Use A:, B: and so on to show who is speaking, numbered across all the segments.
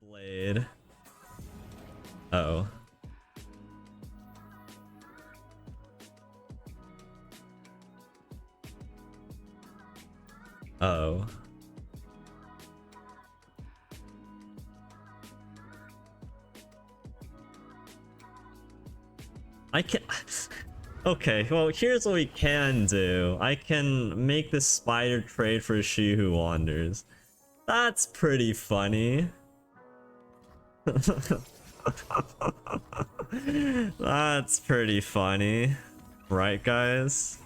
A: Blade. Oh. Oh. I can. Okay, well, here's what we can do. I can make the spider trade for She Who Wanders. That's pretty funny. That's pretty funny. Right, guys?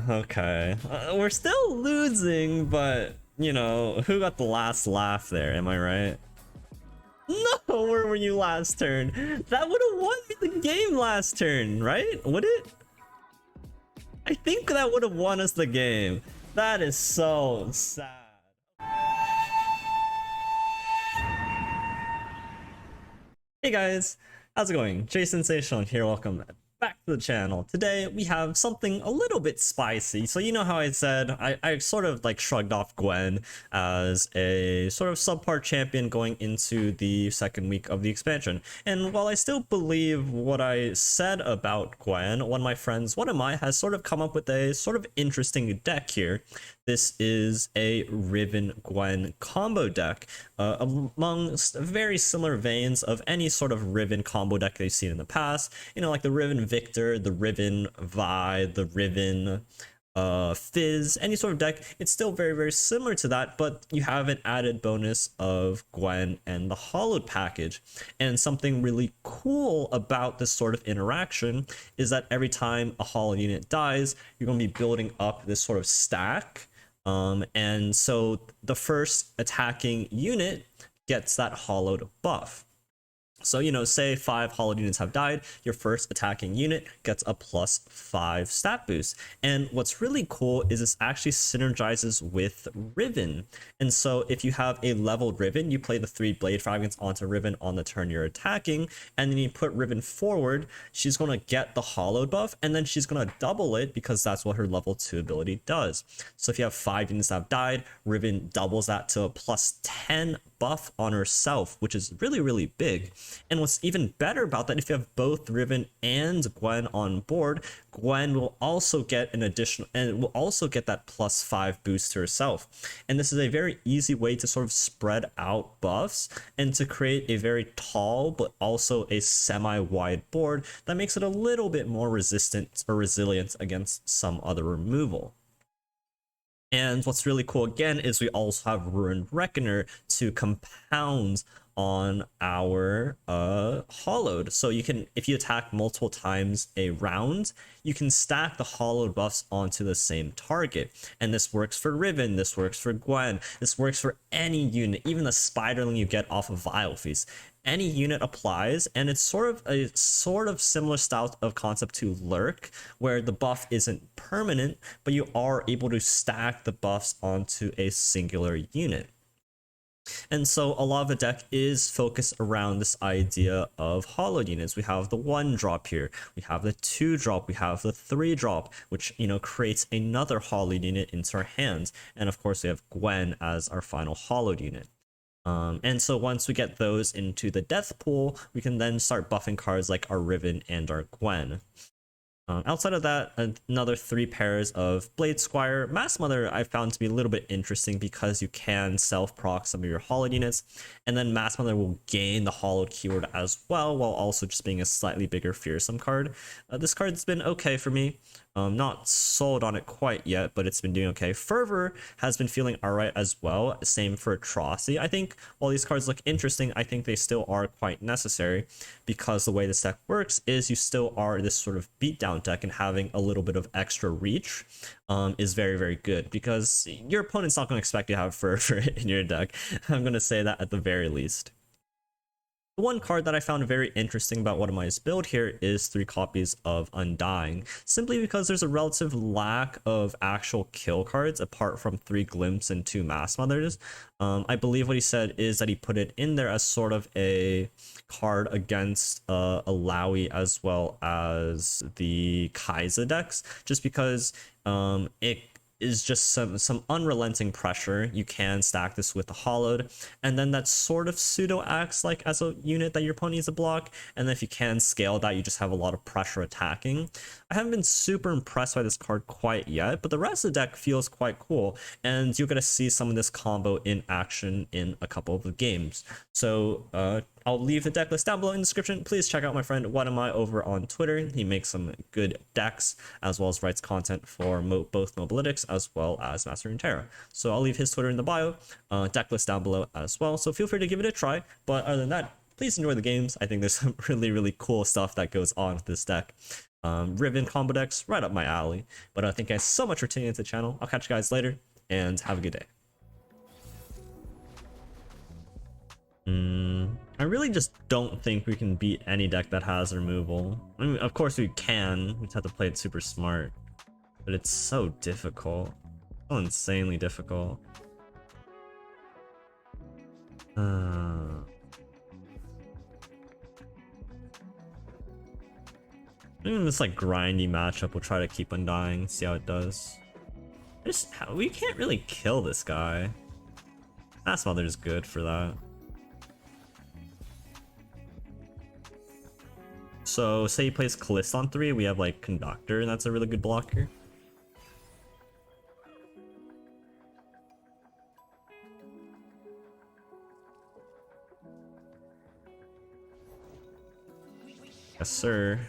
A: Okay. We're still losing, but, you know, who got the last laugh there? Am I right? No, where were you last turn? That would have won me the game last turn, right? Would it? I think that would have won us the game. That is so sad. Hey guys, how's it going? Jay Sensational here, welcome back to the channel. Today we have something a little bit spicy. So you know how I said I sort of like shrugged off Gwen as a sort of subpar champion going into the second week of the expansion. And while I still believe what I said about Gwen, one of my friends, one of mine, has sort of come up with a sort of interesting deck here. This is a Riven Gwen combo deck amongst very similar veins of any sort of Riven combo deck they've seen in the past. You know, like the Riven Victor, the Riven Vi, the Riven Fizz, any sort of deck. It's still very similar to that, but you have an added bonus of Gwen and the Hallowed package. And something really cool about this sort of interaction is that every time a Hallowed unit dies, you're going to be building up this sort of stack. And so the first attacking unit gets that Hallowed buff. So, you know, say 5 Hallowed units have died, your first attacking unit gets a +5 stat boost. And what's really cool is this actually synergizes with Riven. And so if you have a leveled Riven, you play the 3 Blade Fragments onto Riven on the turn you're attacking, and then you put Riven forward, she's going to get the Hallowed buff, and then she's going to double it because that's what her level 2 ability does. So if you have 5 units that have died, Riven doubles that to a +10 buff on herself, which is really big. And what's even better about that, if you have both Riven and Gwen on board, Gwen will also get an additional, and will also get that +5 boost to herself. And this is a very easy way to sort of spread out buffs and to create a very tall but also a semi-wide board that makes it a little bit more resistant or resilient against some other removal. And what's really cool again is we also have Ruined Reckoner to compound on our Hallowed. So you can, if you attack multiple times a round, you can stack the Hallowed buffs onto the same target. And this works for Riven, this works for Gwen, this works for any unit, even the Spiderling you get off of Vile Feast. Any unit applies, and it's sort of similar style of concept to Lurk, where the buff isn't permanent, but you are able to stack the buffs onto a singular unit. And so a lot of the deck is focused around this idea of Hallowed units. We have the 1-drop here, we have the 2-drop, we have the 3-drop, which, you know, creates another Hallowed unit into our hands. And of course we have Gwen as our final Hallowed unit. And so once we get those into the death pool, we can then start buffing cards like our Riven and our Gwen. Outside of that, another 3 pairs of Blade Squire. Mass Mother I found to be a little bit interesting because you can self-proc some of your Hallowed units, and then Mass Mother will gain the Hallowed Keyword as well, while also just being a slightly bigger fearsome card. This card's been okay for me. Not sold on it quite yet, but it's been doing okay. Fervor has been feeling alright as well. Same for Atrocity. I think while these cards look interesting, I think they still are quite necessary, because the way this deck works is you still are this sort of beatdown deck, and having a little bit of extra reach is very good, because your opponent's not going to expect you to have Fervor in your deck. I'm going to say that at the very least. The one card that I found very interesting about what Whatami's build here is 3 copies of Undying, simply because there's a relative lack of actual kill cards apart from 3 Glimpse and 2 Mass Mothers. I believe what he said is that he put it in there as sort of a card against a Lowy as well as the Kai'Sa decks, just because it is just some unrelenting pressure. You can stack this with the Hallowed, and then that sort of pseudo acts like as a unit that your opponent needs to block, and then if you can scale that, you just have a lot of pressure attacking. I haven't been super impressed by this card quite yet, but the rest of the deck feels quite cool, and you're gonna see some of this combo in action in a couple of the games. So I'll leave the deck list down below in the description. Please check out my friend Whatami over on Twitter. He makes some good decks as well as writes content for both Mobalytics as well as Master Runeterra. So I'll leave his Twitter in the bio, deck list down below as well. So feel free to give it a try. But other than that, please enjoy the games. I think there's some really cool stuff that goes on with this deck. Riven combo decks, right up my alley. But thank you guys so much for tuning into the channel. I'll catch you guys later and have a good day. I really just don't think we can beat any deck that has removal. I mean, of course we can. We just have to play it super smart. But it's so difficult. So insanely difficult. Even this like grindy matchup, we'll try to keep Undying, see how it does. We can't really kill this guy. Mass Mother's good for that. So say he plays Kallista on 3, we have like Conductor, and that's a really good blocker. Yes, sir.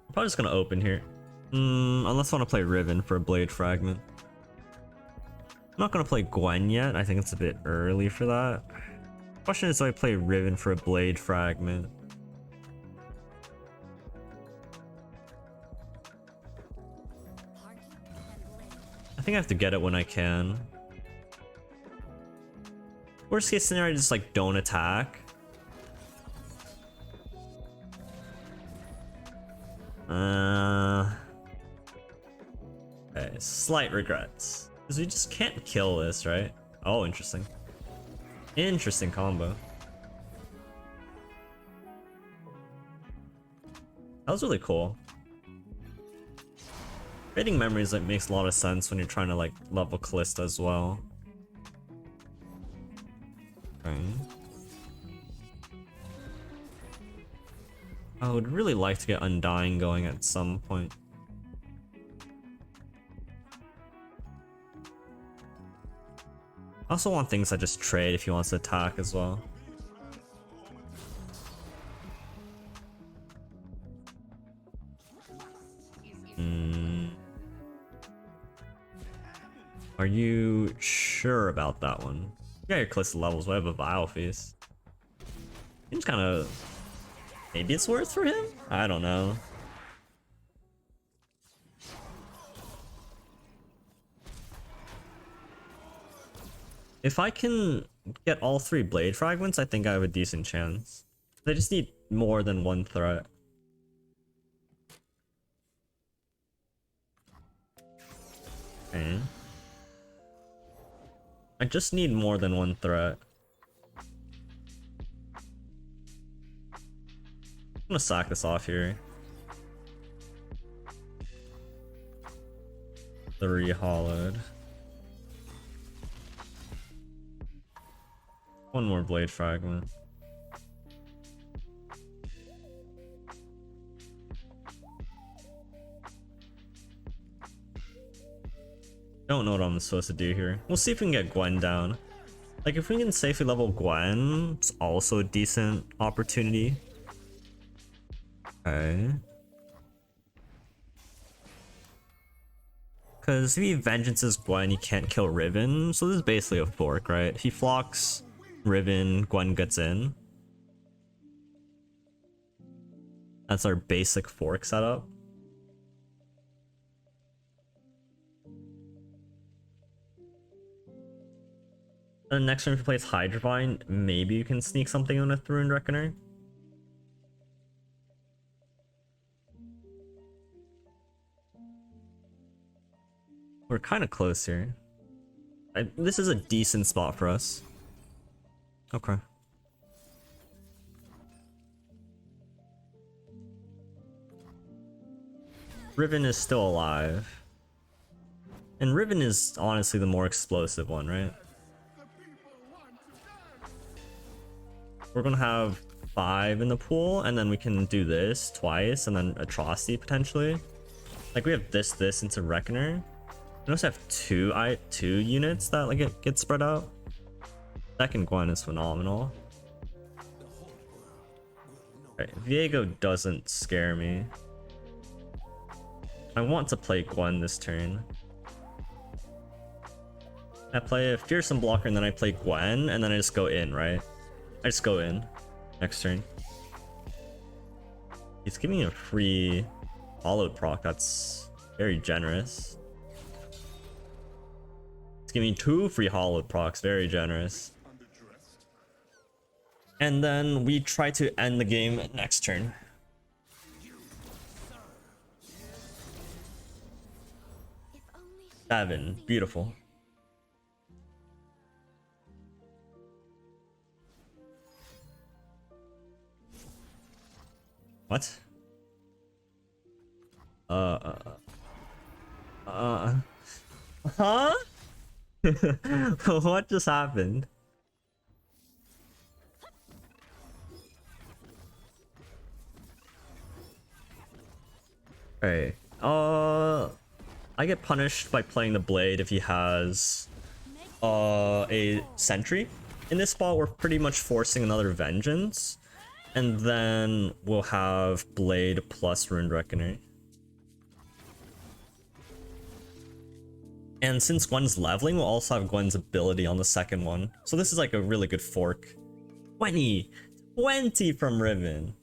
A: I'm probably just gonna open here. Unless I want to play Riven for a Blade Fragment. I'm not gonna play Gwen yet. I think it's a bit early for that. Question is, do I play Riven for a Blade Fragment? I think I have to get it when I can. Worst case scenario, just like don't attack. Okay, slight regrets. Because we just can't kill this, right? Oh, interesting. Interesting combo. That was really cool. Creating memories like makes a lot of sense when you're trying to like level Kallista as well. Okay. I would really like to get Undying going at some point. I also want things that just trade if he wants to attack as well. Are you sure about that one? You got your Kallista levels, we have a Vile Feast. Seems kind of... Maybe it's worth for him? I don't know. If I can get all 3 Blade Fragments, I think I have a decent chance. I just need more than 1 threat. Okay. I just need more than 1 threat. I'm gonna sack this off here. 3 Hallowed. 1 more Blade Fragment. Don't know what I'm supposed to do here. We'll see if we can get Gwen down. Like, if we can safely level Gwen, it's also a decent opportunity. Okay. Because if he vengeances Gwen, he can't kill Riven. So this is basically a fork, right? If he flocks Riven, Gwen gets in. That's our basic fork setup. And next turn if he plays Hydrovine, maybe you can sneak something in with Rune Reckoner. We're kind of close here. This is a decent spot for us. Okay. Riven is still alive. And Riven is honestly the more explosive one, right? We're gonna have 5 in the pool, and then we can do this twice, and then Atrocity potentially. Like we have this into Reckoner. We also have two units that like get spread out. Second Gwen is phenomenal. Right, Viego doesn't scare me. I want to play Gwen this turn. I play a Fearsome Blocker and then I play Gwen and then I just go in, right? I just go in next turn. He's giving me a free Hallowed proc, that's very generous. He's giving me 2 free Hallowed procs, very generous. And then we try to end the game next turn. Seven, beautiful. What? Huh? What just happened? Alright. I get punished by playing the Blade if he has a Sentry. In this spot, we're pretty much forcing another Vengeance. And then we'll have Blade plus Rune Reckoner. And since Gwen's leveling, we'll also have Gwen's ability on the second one. So this is like a really good fork. 20 from Riven.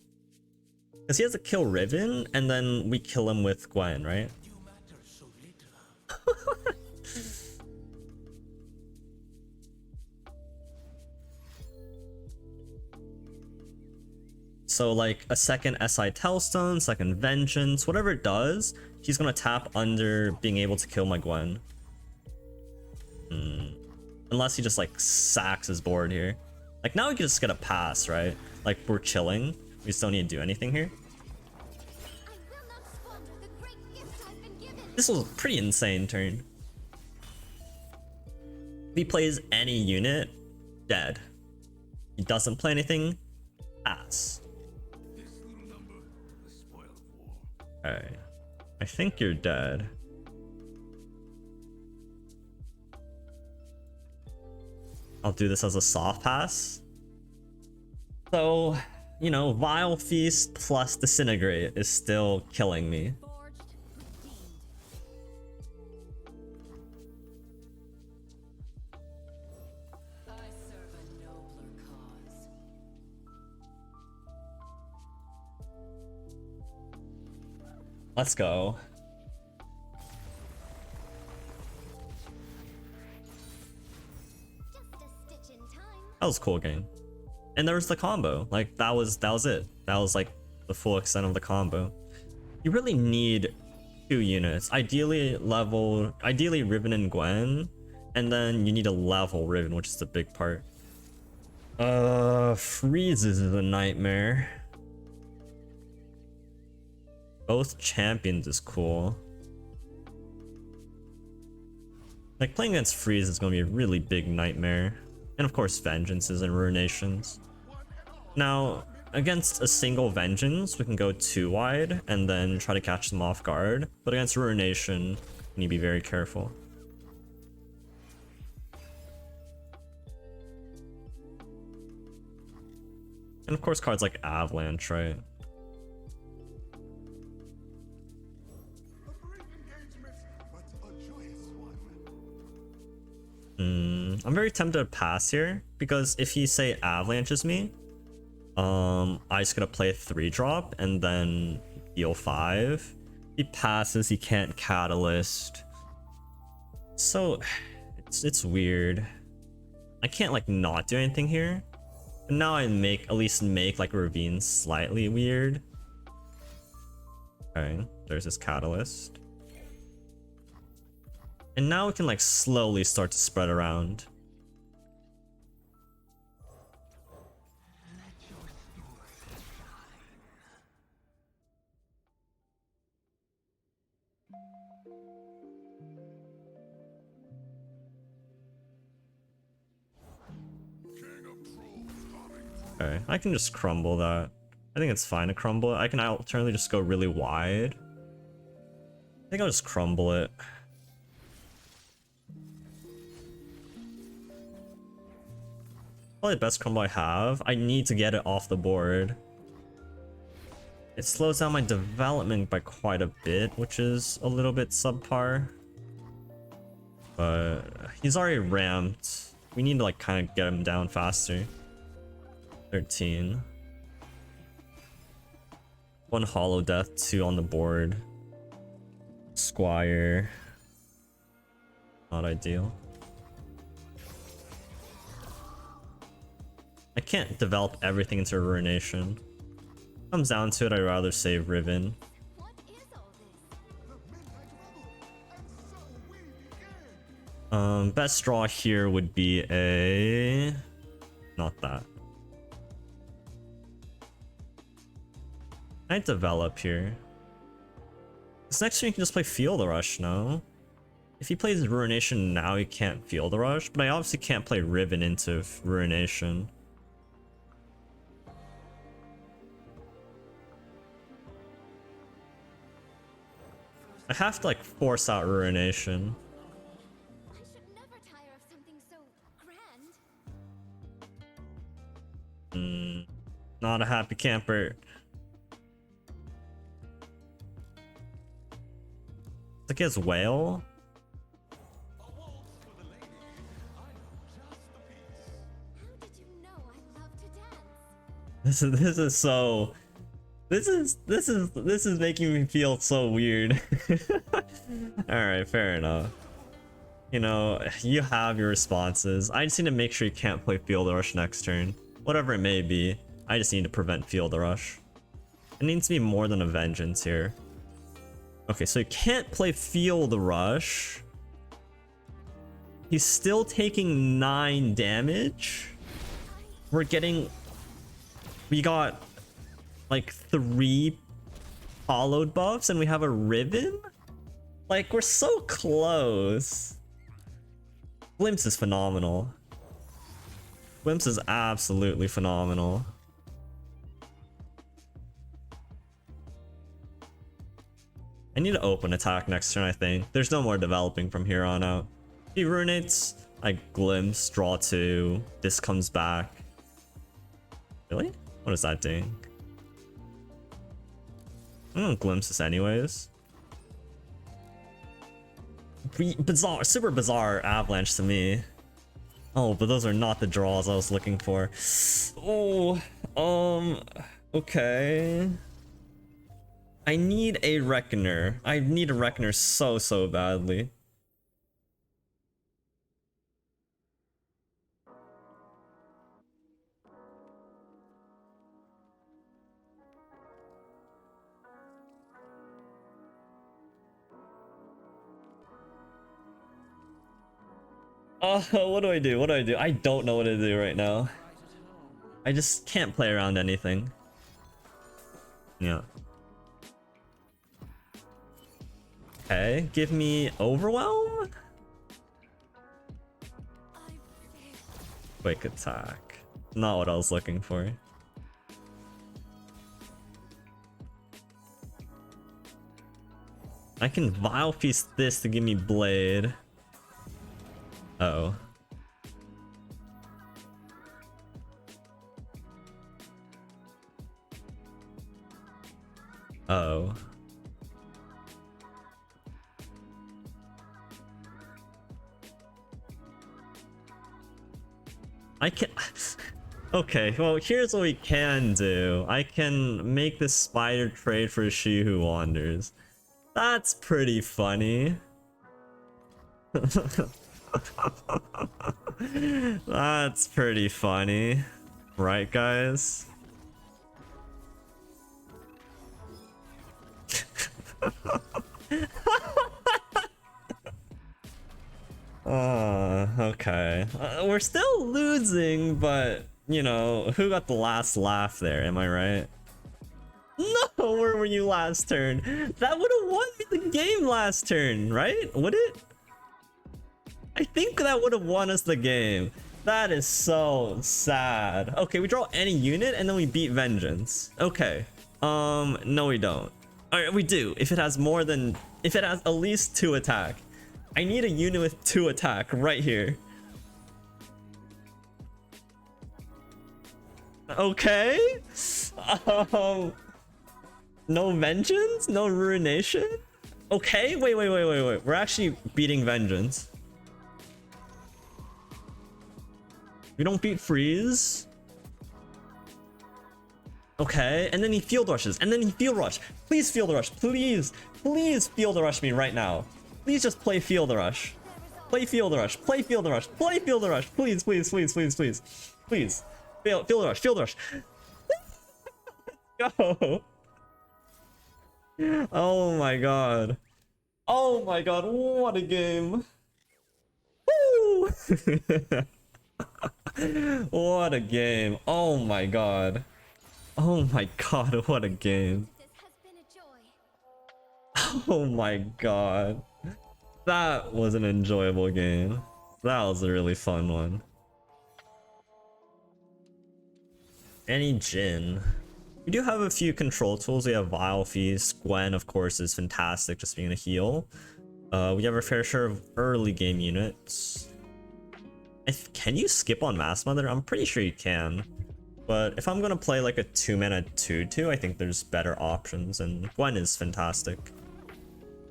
A: Because he has to kill Riven, and then we kill him with Gwen, right? So like a second SI Telstone, second Vengeance, whatever it does, he's gonna tap under being able to kill my Gwen. Unless he just like sacks his board here. Like now we can just get a pass, right? Like we're chilling. We just don't need to do anything here. This was a pretty insane turn. If he plays any unit, dead. He doesn't play anything, pass. Alright. I think you're dead. I'll do this as a soft pass. So, you know, Vile Feast plus Disintegrate is still killing me. Let's go. That was a cool game. And there was the combo. Like that was it. That was like the full extent of the combo. You really need 2 units. Ideally Riven and Gwen. And then you need to level Riven, which is the big part. Freezes is a nightmare. Both champions is cool. Like playing against Freeze is gonna be a really big nightmare. And of course Vengeances and Ruinations. Now, against a single Vengeance, we can go 2 wide and then try to catch them off guard. But against Ruination, you need to be very careful. And of course cards like Avalanche, right? I'm very tempted to pass here because if he say avalanches me, I just gotta play a 3-drop and then deal 5. He passes, he can't catalyst. So it's weird. I can't like not do anything here. But now I at least make like Ravine slightly weird. Okay, there's this Catalyst. And now we can like slowly start to spread around. Okay, I can just crumble that. I think it's fine to crumble it. I can alternately just go really wide. I think I'll just crumble it. Probably the best crumble I have. I need to get it off the board. It slows down my development by quite a bit, which is a little bit subpar. But he's already ramped. We need to like kind of get him down faster. 13. 1 Hollow Death, 2 on the board. Squire. Not ideal. I can't develop everything into Ruination. Comes down to it, I'd rather save Riven. Best draw here would be a... not that. I develop here. This next turn you can just play Field Rush, no? If he plays Ruination now, he can't Field Rush, but I obviously can't play Riven into Ruination. I have to like force out Ruination.
B: I should never tire of something so grand.
A: Not a happy camper. Like his whale.
B: How did you know I love to dance?
A: This is so. This is making me feel so weird. All right, fair enough. You know, you have your responses. I just need to make sure you can't play Field Rush next turn, whatever it may be. I just need to prevent Field Rush. It needs to be more than a Vengeance here. Okay, so he can't play Field Rush. He's still taking 9 damage. We got like 3 hollowed buffs and we have a Riven? Like, we're so close. Glimpse is phenomenal. Glimpse is absolutely phenomenal. I need to open attack next turn, I think. There's no more developing from here on out. He runates, I glimpse, draw 2, this comes back. Really? What is that doing? I'm gonna glimpse this anyways. Bizarre, super bizarre avalanche to me. Oh, but those are not the draws I was looking for. Oh, okay. I need a Reckoner. I need a Reckoner so badly. What do I do? What do I do? I don't know what to do right now. I just can't play around anything. Yeah. Okay, give me Overwhelm? Quick attack. Not what I was looking for. I can Vile Feast this to give me Blade. Uh-oh. Uh-oh. I can... Okay, well, here's what we can do. I can make this spider trade for a She Who Wanders. That's pretty funny. That's pretty funny. Right, guys? Okay. We're still losing, but, you know, who got the last laugh there? Am I right? No, where were you last turn? That would have won me the game last turn, right? Would it? I think that would have won us the game. That is so sad. Okay, we draw any unit and then we beat Vengeance. Okay. No we don't. Alright, we do. If it has at least 2 attack. I need a unit with 2 attack right here. Okay. No Vengeance? No Ruination? Okay, wait. We're actually beating Vengeance. We don't beat Freeze. Okay, and then he field rushes, and then he field rush. Please field rush, please field rush me right now. Please just play field rush. Play field rush, play field rush, play field rush. Please. Please. Field rush. Go. Oh my god. Oh my god, what a game. Woo! What a game. Oh my god. Oh my god, what a game.
B: This has been a joy.
A: Oh my god. That was an enjoyable game. That was a really fun one. Any Jhin. We do have a few control tools. We have Vile Feast. Gwen, of course, is fantastic just being a heal. We have our fair share of early game units. Can you skip on Mass Mother? I'm pretty sure you can. But if I'm gonna play like a 2-mana 2/2, I think there's better options, and Gwen is fantastic.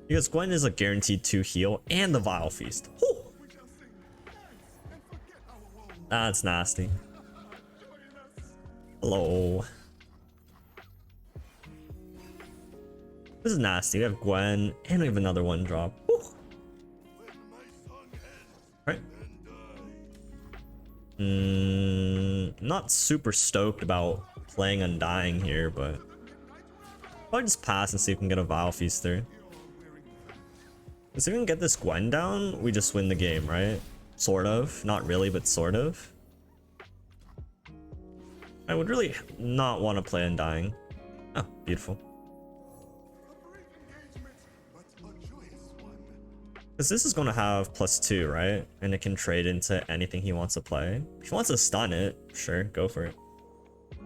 A: Because Gwen is a guaranteed 2 heal and the Vile Feast. Whew. That's nasty. Hello. This is nasty. We have Gwen and we have another 1-drop. Right. Not super stoked about playing Undying here, but I'll just pass and see if we can get a Vile Feast through. Because if we can get this Gwen down, we just win the game, right? Sort of. Not really, but sort of. I would really not want to play Undying. Oh, beautiful. Because this is going to have +2, right? And it can trade into anything he wants to play. If he wants to stun it, sure, go for it.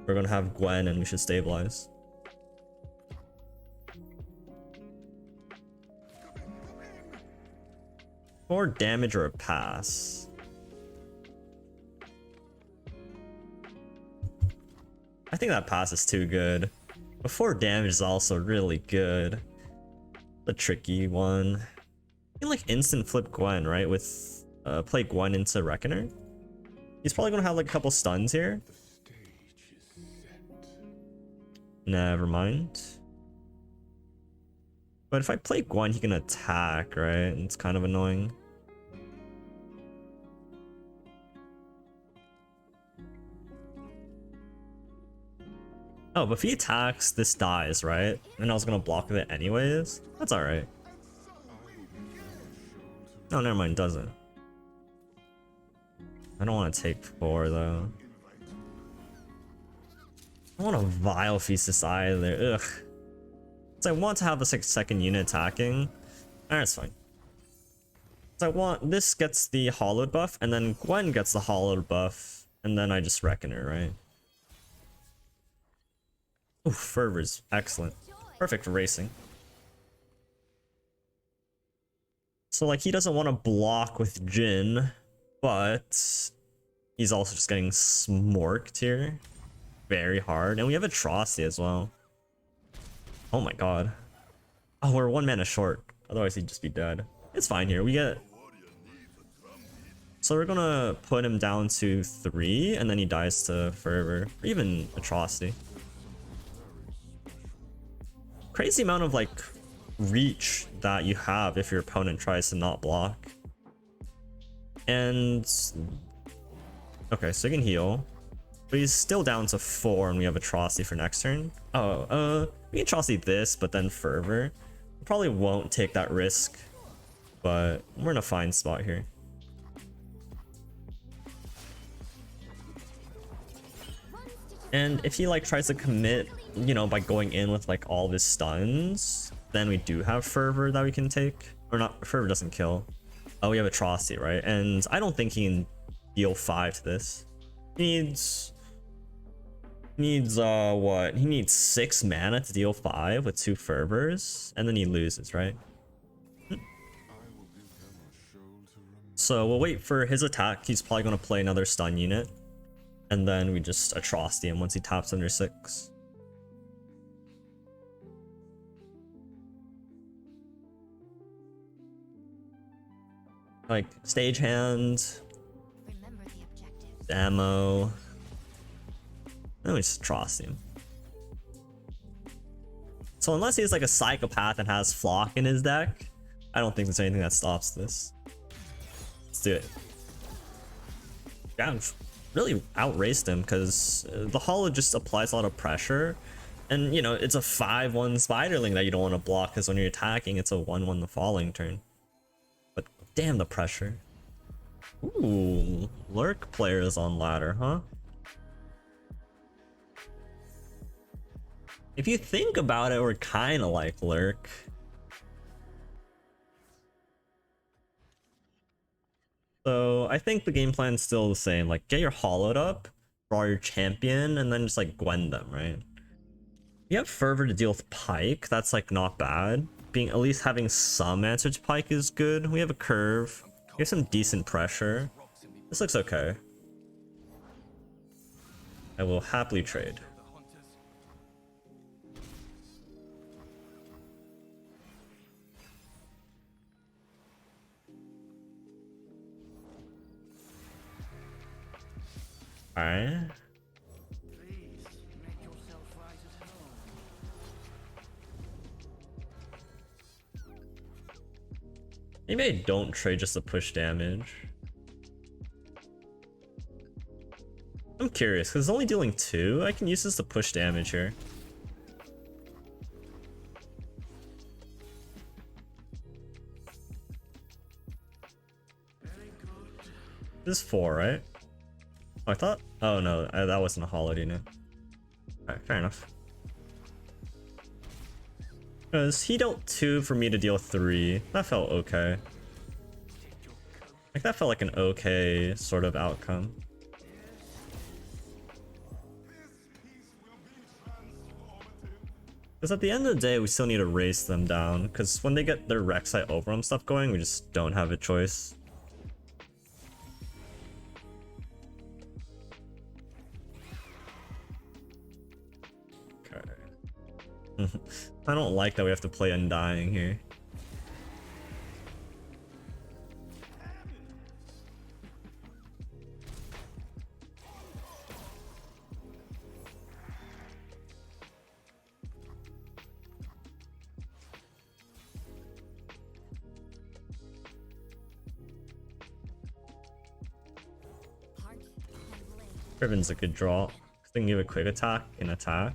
A: We're going to have Gwen and we should stabilize. Or damage or a pass. I think that pass is too good. But 4 damage is also really good. The tricky one. You can like instant flip Gwen, right? With play Gwen into Reckoner. He's probably gonna have like a couple stuns here. Never mind. But if I play Gwen, he can attack, right? It's kind of annoying. Oh, but if he attacks, this dies, right? And I was gonna block it anyways. That's alright. Oh, never mind, doesn't. I don't want to take 4 though. I don't want to Vile Feast this either. Ugh. So I want to have a second unit attacking. That's fine. So I want this gets the Hallowed buff, and then Gwen gets the Hallowed buff, and then I just Reckoner, right? Ooh, Fervor's excellent. Perfect for racing. So like he doesn't want to block with Jhin, but he's also just getting smorked here very hard. And we have Atrocity as well. Oh my god. Oh, we're 1 mana short. Otherwise he'd just be dead. It's fine here. We get... So we're gonna put him down to 3 and then he dies to Fervor. Or even Atrocity. Crazy amount of like reach that you have if your opponent tries to not block. And okay, so he can heal, but he's still down to 4 and we have Atrocity for next turn. Oh, we can Atrocity this, but then Fervor. We probably won't take that risk, but we're in a fine spot here. And if he like tries to commit, you know, by going in with like all of his stuns, then we do have Fervor that we can take. Or not, Fervor doesn't kill. Oh, we have Atrocity, right? And I don't think he can deal 5 to this. He needs what? He needs 6 mana to deal 5 with 2 Fervors, and then he loses, right? So we'll wait for his attack. He's probably going to play another stun unit, and then we just Atrocity him once he taps under 6. Like stage hand,
B: Remember the objectives.
A: ammo, then we just Atrocity him. So unless he's like a psychopath and has Flock in his deck, I don't think there's anything that stops this. Let's do it. Yeah, really outraced him because the Hollow just applies a lot of pressure, and you know it's a 5/1 Spiderling that you don't want to block because when you're attacking it's a 1/1 the following turn. But damn the pressure. Ooh, Lurk players on ladder, huh? If you think about it, we're kind of like Lurk. So I think the game plan's still the same. Like, get your Hollowed up, draw your champion, and then just like Gwen them, right? You have Fervor to deal with Pike. That's like not bad. Being at least having some answer to Pike is good. We have a curve. We have some decent pressure. This looks okay. I will happily trade. Alright. Maybe I don't trade just to push damage. I'm curious, because it's only dealing 2. I can use this to push damage here. This is 4, right? Oh, I thought. Oh no, that wasn't a Hallowed unit. Alright, fair enough. Because he dealt 2 for me to deal 3. That felt okay. Like, that felt like an okay sort of outcome. Because at the end of the day, we still need to race them down. Because when they get their Rek'Sai Overwhelm stuff going, we just don't have a choice. I don't like that we have to play Undying here. Riven's a good draw. They can give a quick attack and attack.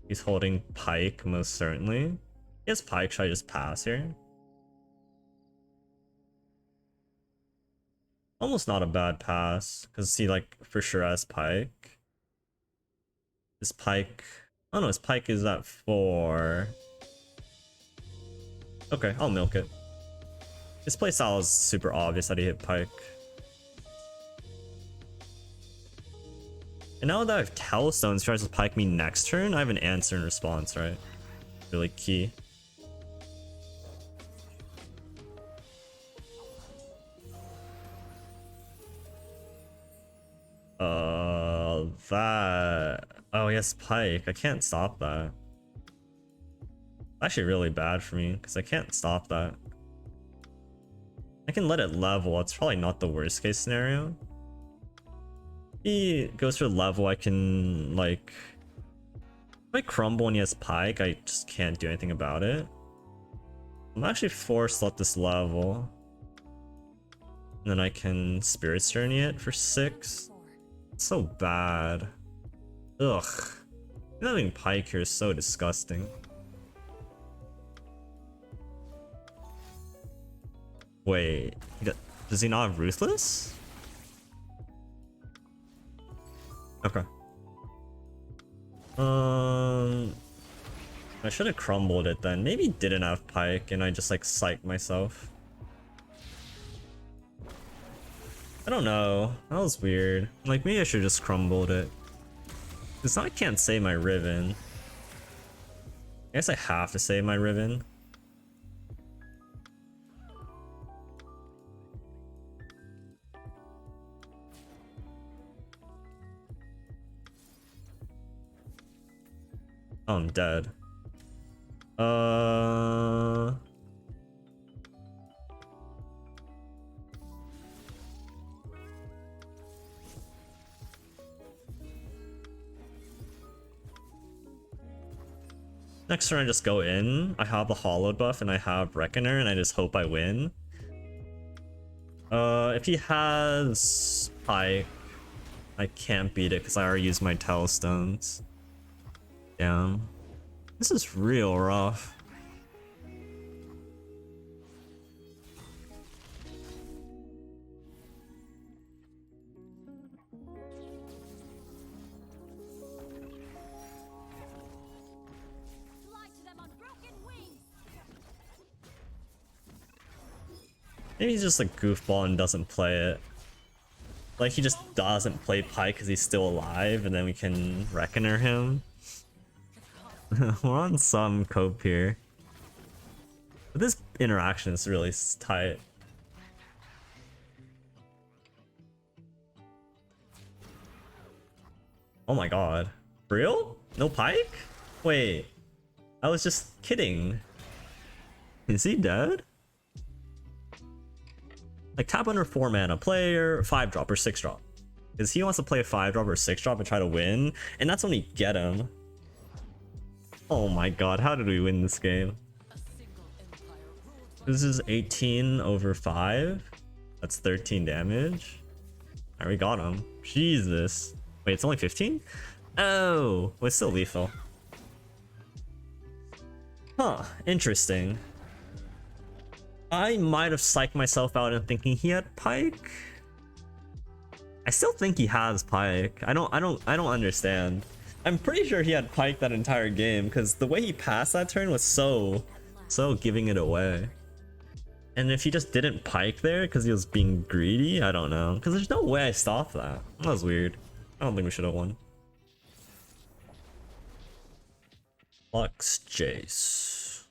A: He's holding Pike most certainly. He has Pike, should I just pass here? Almost not a bad pass, because he like for sure has Pike. His Pike, oh no, his Pike is at 4. Okay, I'll milk it. His playstyle is super obvious that he hit Pike. And now that I have Telestone, tries to Pike me next turn, I have an answer and response, right? Really key. That... Oh, yes, Pike. I can't stop that. Actually really bad for me, because I can't stop that. I can let it level, it's probably not the worst case scenario. He goes for level, I can like if I crumble and he has Pike, I just can't do anything about it. I'm actually forced to let this level. And then I can Spirit's Journey it for 6. It's so bad. Ugh. Having Pike here is so disgusting. Wait, does he not have Ruthless? Okay. I should have crumbled it then. Maybe didn't have Pike and I just like psyched myself. I don't know. That was weird. Like maybe I should have just crumbled it. Cause now I can't save my Riven. I guess I have to save my Riven. Oh, I'm dead. Next turn I just go in. I have the Hallowed buff and I have Reckoner and I just hope I win. If he has Pike, I can't beat it because I already used my Telstones. Damn. This is real rough. Maybe he's just a goofball and doesn't play it. Like he just doesn't play Pike because he's still alive and then we can Reckoner him. We're on some cope here. But this interaction is really tight. Oh my god. For real? No Pike? Wait. I was just kidding. Is he dead? Like tap under 4 mana, player 5 drop or 6 drop. Because he wants to play a 5 drop or 6 drop and try to win, and that's when we get him. Oh my god, how did we win this game? This is 18 over 5. That's 13 damage. Alright, we got him. Jesus. Wait, it's only 15? Oh, well, it's still lethal. Huh, interesting. I might have psyched myself out in thinking he had Pike. I still think he has Pike. I don't understand. I'm pretty sure he had Pike that entire game because the way he passed that turn was so giving it away. And if he just didn't Pike there because he was being greedy, I don't know. Because there's no way I stopped that. That was weird. I don't think we should have won. Lux Jayce.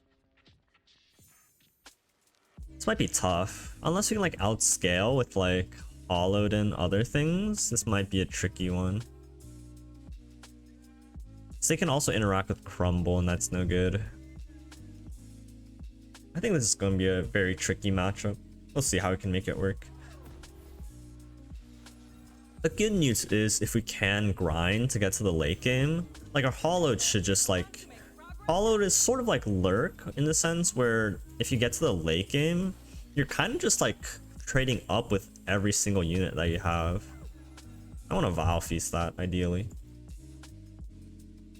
A: This might be tough. Unless we can like outscale with like Hallowed and other things, this might be a tricky one. So they can also interact with Crumble and that's no good. I think this is going to be a very tricky matchup. We'll see how we can make it work. The good news is if we can grind to get to the late game, like our Hallowed should just like... Hallowed is sort of like Lurk in the sense where if you get to the late game, you're kind of just like trading up with every single unit that you have. I want to Vile Feast that ideally.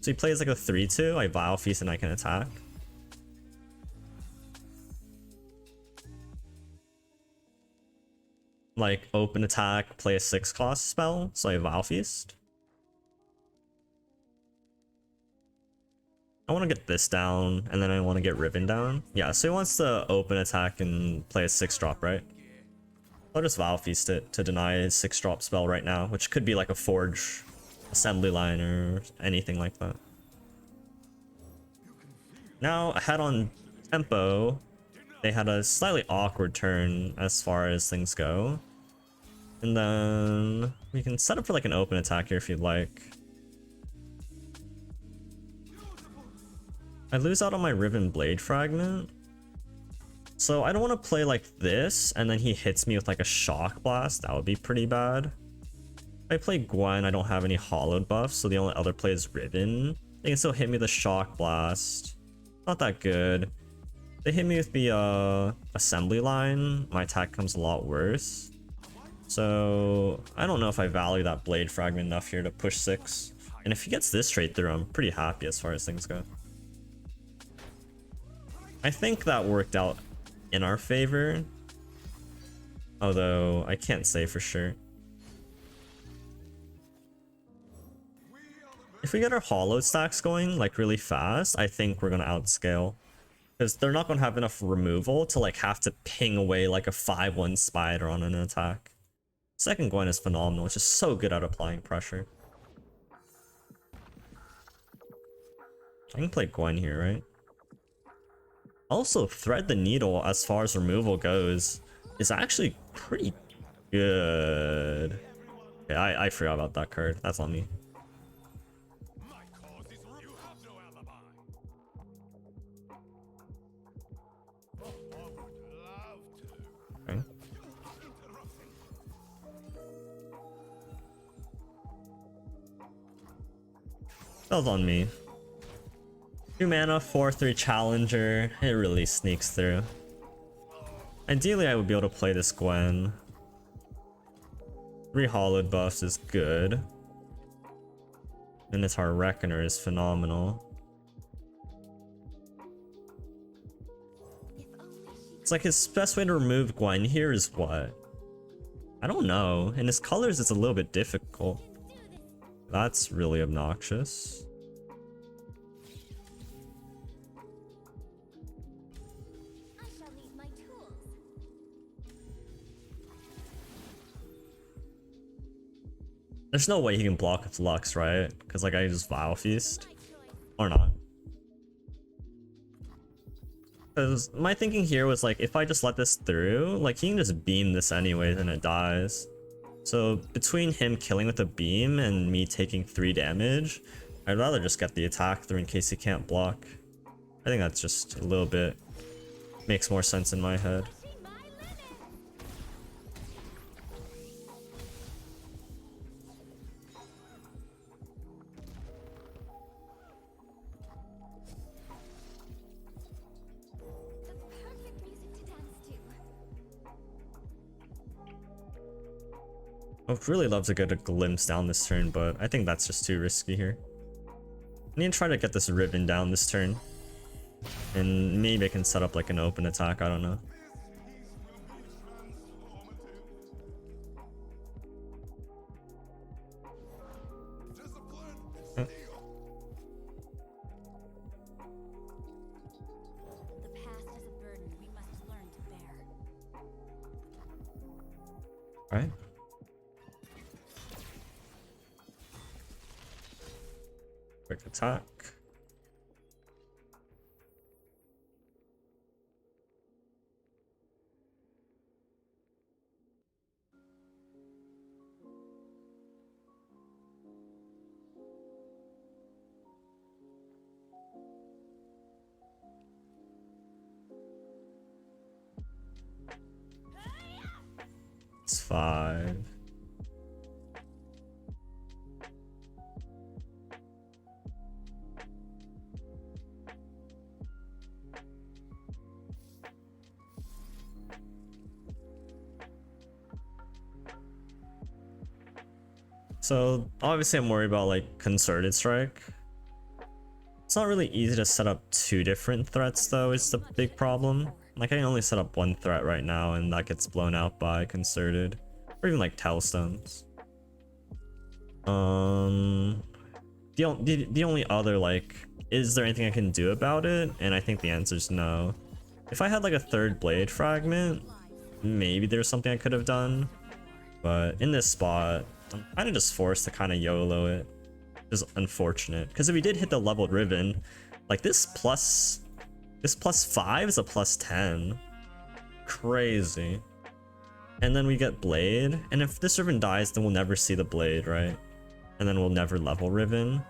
A: So he plays like a 3-2, I Vile Feast and I can attack. Like open attack, play a 6 cost spell, so I Vile Feast. I want to get this down, and then I want to get Riven down. Yeah, so he wants to open attack and play a 6 drop, right? I'll just Vile Feast it to deny his 6 drop spell right now, which could be like a Forge assembly line or anything like that. Now, ahead on tempo, they had a slightly awkward turn as far as things go. And then we can set up for like an open attack here if you'd like. I lose out on my Riven Blade Fragment. So I don't want to play like this and then he hits me with like a Shock Blast. That would be pretty bad. If I play Gwen, I don't have any Hallowed buffs, so the only other play is Riven. They can still hit me with a Shock Blast. Not that good. They hit me with the assembly line, my attack comes a lot worse. So I don't know if I value that blade fragment enough here to push 6. And if he gets this trade through, I'm pretty happy as far as things go. I think that worked out in our favor. Although I can't say for sure. If we get our hollow stacks going like really fast, I think we're gonna outscale. Because they're not gonna have enough removal to like have to ping away like a 5-1 spider on an attack. Second Gwen is phenomenal, it's just so good at applying pressure. I can play Gwen here, right? Also, Thread the Needle as far as removal goes is actually pretty good. Okay, I forgot about that card. That's on me. Okay. That was on me. 2 mana, 4/3 challenger. It really sneaks through. Ideally, I would be able to play this Gwen. 3 hollowed buffs is good. Minotaur Reckoner is phenomenal. It's like his best way to remove Gwen here is what? I don't know. In his colors, it's a little bit difficult. That's really obnoxious.
B: I shall need my tools.
A: There's no way he can block with Lux, right? Because like I just Vile Feast.
B: My choice.
A: Or not. Because my thinking here was like, if I just let this through, like he can just beam this anyways and it dies. So between him killing with a beam and me taking 3 damage, I'd rather just get the attack through in case he can't block. I think that's just a little bit, makes more sense in my head.
B: Pushing my limits. The perfect music to dance to.
A: I would really love to get a glimpse down this turn, but I think that's just too risky here. I need to try to get this Riven down this turn. And maybe I can set up like an open attack, I don't know.
B: The past is a burden we must learn to bear.
A: Alright. Quick attack. It's 5. So obviously I'm worried about like concerted strike. It's not really easy to set up 2 different threats though, is the big problem. Like I can only set up 1 threat right now and that gets blown out by concerted. Or even like Telstones. The only other like, is there anything I can do about it? And I think the answer is no. If I had like a 3rd blade fragment, maybe there's something I could have done. But in this spot, I'm kind of just forced to kind of YOLO it. Just unfortunate. Because if we did hit the leveled Riven, like this plus 5 is a plus 10. Crazy. And then we get Blade. And if this Riven dies, then we'll never see the Blade, right? And then we'll never level Riven.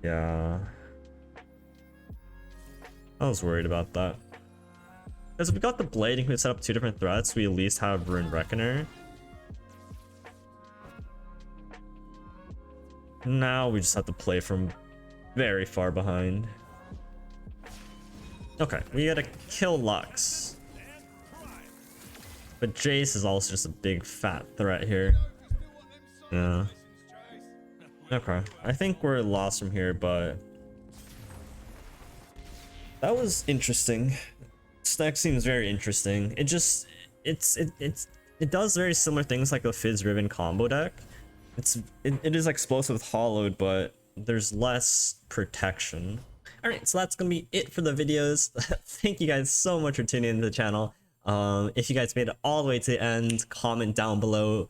A: Yeah. I was worried about that. Because if we got the Blade and we set up 2 different threats, we at least have Rune Reckoner. Now we just have to play from very far behind. Okay, we gotta kill Lux. But Jayce is also just a big fat threat here. Yeah. Okay, I think we're lost from here, but that was interesting. This deck seems very interesting. It just it does very similar things like the Fizz Riven combo deck. It is explosive with Hallowed, but there's less protection. Alright, so that's gonna be it for the videos. Thank you guys so much for tuning into the channel. If you guys made it all the way to the end, comment down below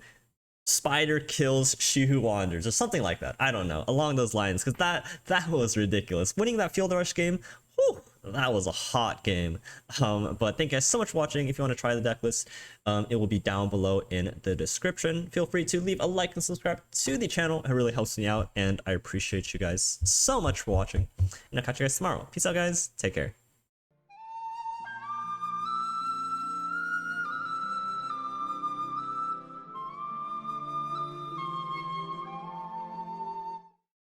A: Spider kills She Who Wanders or something like that. I don't know, along those lines, because that was ridiculous. Winning that Field Rush game, whew, that was a hot game. But thank you guys so much for watching. If you want to try the deck list, it will be down below in the description. Feel free to leave a like and subscribe to the channel. It really helps me out, and I appreciate you guys so much for watching. And I'll catch you guys tomorrow. Peace out, guys. Take care.